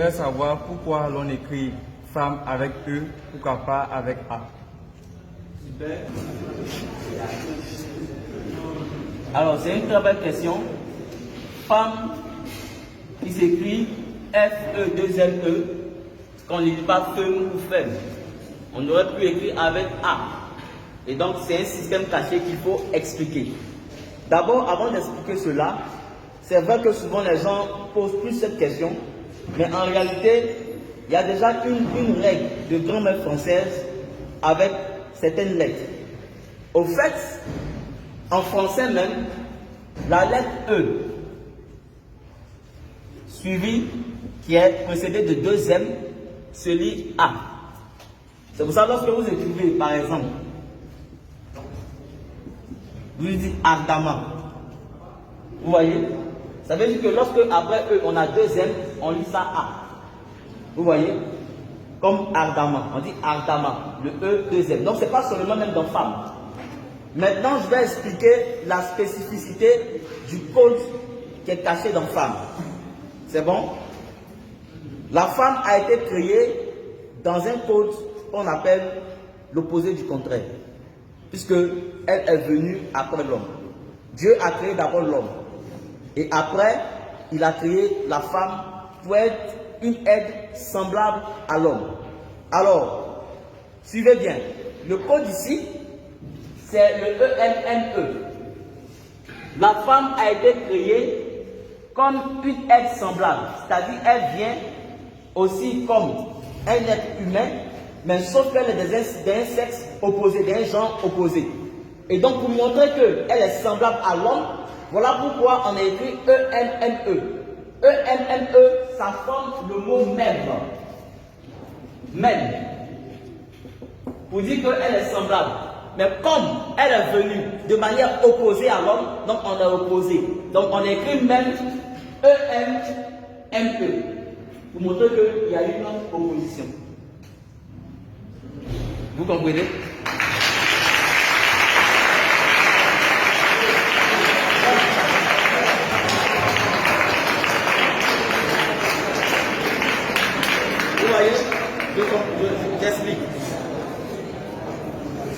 j'aimerais savoir pourquoi l'on écrit femme avec E, pourquoi pas avec A. Alors, c'est une très belle question. Femme qui s'écrit F-E-2-L-E, qu'on ne lit pas femme ou femme. On aurait pu écrire avec A. Et donc, c'est un système caché qu'il faut expliquer. D'abord, avant d'expliquer cela, c'est vrai que souvent les gens posent plus cette question, mais en réalité, il y a déjà une règle de grammaire française avec certaines lettres. Au fait, en français même, la lettre E, suivie, qui est précédée de deux M, se lit A. C'est pour ça que lorsque vous écrivez, par exemple, vous dites Ardama. Vous voyez? Ça veut dire que lorsque après E, on a deux M, on lit ça A. Vous voyez? Comme Ardama. On dit Ardama. Le E, deux M. Donc, ce n'est pas seulement même dans femme. Maintenant, je vais expliquer la spécificité du code qui est caché dans femme. C'est bon? La femme a été créée dans un code qu'on appelle l'opposé du contraire. Puisque elle est venue après l'homme. Dieu a créé d'abord l'homme. Et après, il a créé la femme pour être une aide semblable à l'homme. Alors, suivez bien. Le code ici, c'est le E-M-N-E. La femme a été créée comme une aide semblable. C'est-à-dire, elle vient aussi comme un être humain, mais sauf qu'elle est d'un sexe opposé, d'un genre opposé. Et donc, pour montrer qu'elle est semblable à l'homme, voilà pourquoi on a écrit E-M-N-E. E-M-N-E, ça forme le mot même. Même. Pour dire qu'elle est semblable. Mais comme elle est venue de manière opposée à l'homme, donc on est opposé. Donc on écrit même E-M-M-E. Pour montrer qu'il y a une opposition. Vous comprenez? Vous voyez? J'explique.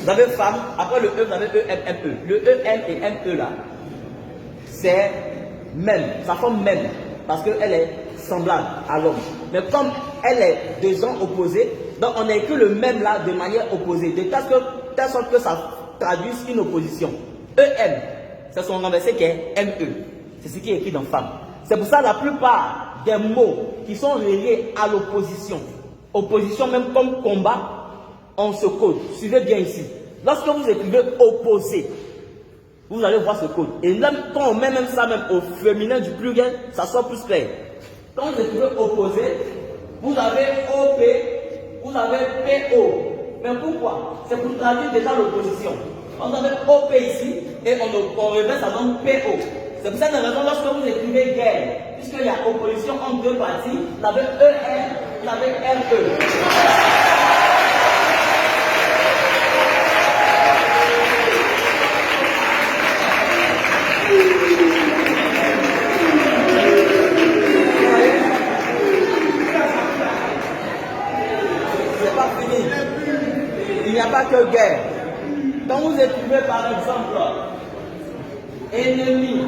Vous avez femme, après le E, vous avez E-M-M-E. Le E-M et M-E là, c'est même, ça forme même, parce qu'elle est semblable à l'homme. Mais comme elle est de genre opposés, donc on a écrit le même là de manière opposée, de telle sorte que ça traduise une opposition. E-M, c'est son renversé qui est M-E. C'est ce qui est écrit dans femme. C'est pour ça que la plupart des mots qui sont reliés à l'opposition, opposition même comme combat, on se code. Suivez bien ici. Lorsque vous écrivez opposé, vous allez voir ce code. Et même quand on met même ça même au féminin du pluriel, ça sort plus clair. Quand vous écrivez opposé, vous avez OP, vous avez PO. Mais pourquoi? C'est pour traduire déjà l'opposition. On avait OP ici et on reverse ça donne PO. C'est pour cette raison lorsque vous écrivez guerre, puisqu'il y a opposition entre deux parties, vous avez ER, vous avez RE. Il n'y a pas que guerre. Quand vous écrivez par exemple ennemi,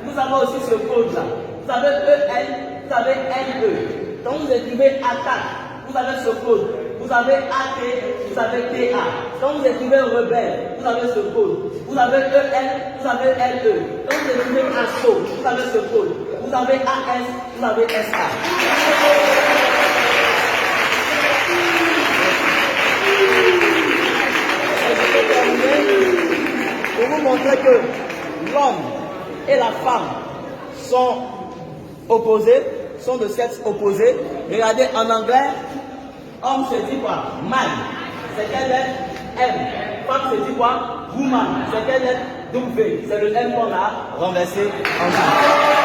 vous avez aussi ce code-là. Vous avez EN, vous avez NE. Quand vous écrivez attaque, vous avez ce code. Vous avez AT, vous avez TA. Quand vous écrivez rebelle, vous avez ce code. Vous avez EN, vous avez LE. Quand vous écrivez assaut, vous avez ce code. Vous avez AS, vous avez SA. Pour vous montrer que l'homme et la femme sont opposés, sont de sexe opposé. Regardez en anglais, homme se dit quoi? Man. C'est quelle lettre? M. Femme se dit quoi? Woman. C'est quelle lettre? W. C'est le M qu'on a renversé en bas.